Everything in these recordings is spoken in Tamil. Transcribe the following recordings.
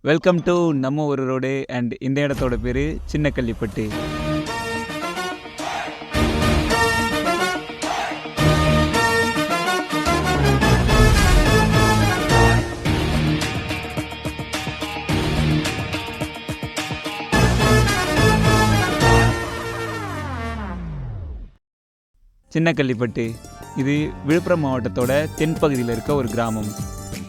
வெல்கம் டு நம்ம ஒரு ரோடு அண்ட் இந்த இடத்தோட பேர் சின்ன கள்ளிப்பட்டு. சின்ன கள்ளிப்பட்டு இது விழுப்புரம் மாவட்டத்தோட தென்பகுதியில் இருக்க ஒரு கிராமம்.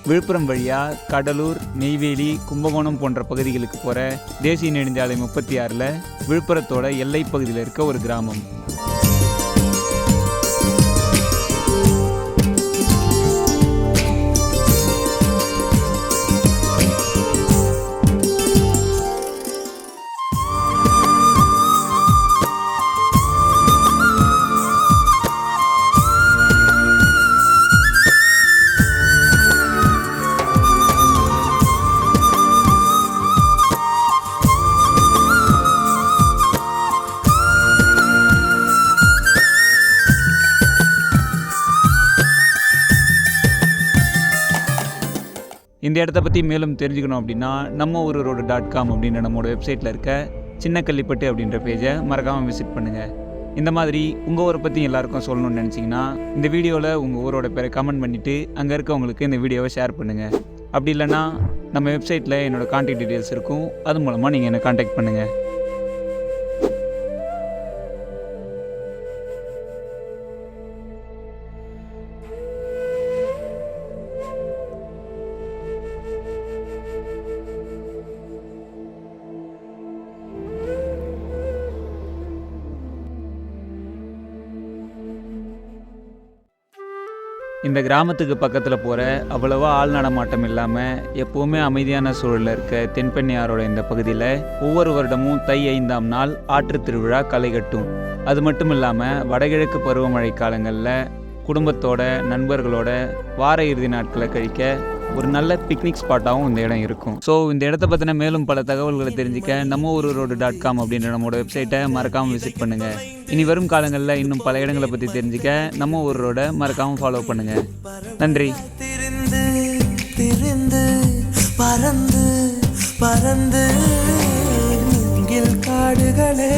விழுப்புரம் வழியாக கடலூர், நெய்வேலி, கும்பகோணம் போன்ற பகுதிகளுக்கு போகிற தேசிய நெடுஞ்சாலை 36 விழுப்புரத்தோட எல்லை பகுதியில் இருக்க ஒரு கிராமம். இந்த இடத்த பற்றி மேலும் தெரிஞ்சுக்கணும் அப்படின்னா நம்ம ஒரு ரோடு .com அப்படின்ற நம்மளோட வெப்சைட்டில் இருக்க சின்ன கள்ளிப்பட்டு அப்படின்ற பேஜை மறக்காமல் விசிட் பண்ணுங்கள். இந்த மாதிரி உங்கள் ஊரை பற்றி எல்லாருக்கும் சொல்லணும்னு நினச்சிங்கன்னா இந்த வீடியோவில் உங்கள் ஊரோட பேரை கமெண்ட் பண்ணிவிட்டு அங்கே இருக்கவங்களுக்கு இந்த வீடியோவை ஷேர் பண்ணுங்கள். அப்படி இல்லைன்னா நம்ம வெப்சைட்டில் என்னோடய கான்டாக்ட் டீட்டெயில்ஸ் இருக்கும், அது மூலமாக நீங்கள் என்னை கான்டாக்ட் பண்ணுங்கள். இந்த கிராமத்துக்கு பக்கத்தில் போகிற அவ்வளவா ஆள் நடமாட்டம் இல்லாமல் எப்போவுமே அமைதியான சூழலில் இருக்க தென்பெண்ணியாரோட இந்த பகுதியில் ஒவ்வொரு வருடமும் தை 5ஆம் நாள் ஆற்று திருவிழா களை கட்டும். அது மட்டும் இல்லாமல் வடகிழக்கு பருவமழை காலங்களில் குடும்பத்தோட நண்பர்களோட வார இறுதி நாட்களை கழிக்க ஒரு நல்ல பிக்னிக் ஸ்பாட்டாகவும் இந்த இடம் இருக்கும். ஸோ இந்த இடத்த பற்றின மேலும் பல தகவல்களை தெரிஞ்சுக்க நம்ம ஒரு ரோடு .com அப்படின்ற நம்மளோட வெப்சைட்டை மறக்காமல் விசிட் பண்ணுங்கள். இனி வரும் காலங்களில் இன்னும் பல இடங்களை பற்றி தெரிஞ்சுக்க நம்ம ஒரு ரோடை மறக்காமல் ஃபாலோ பண்ணுங்கள். நன்றி. பறந்து பறந்து காடுகளே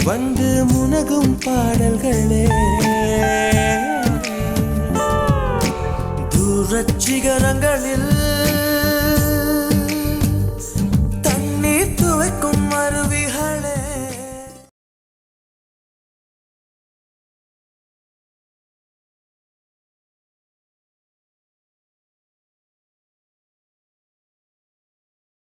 வந்து முனகும் பாடல்களே தூரச்சிகரங்களில்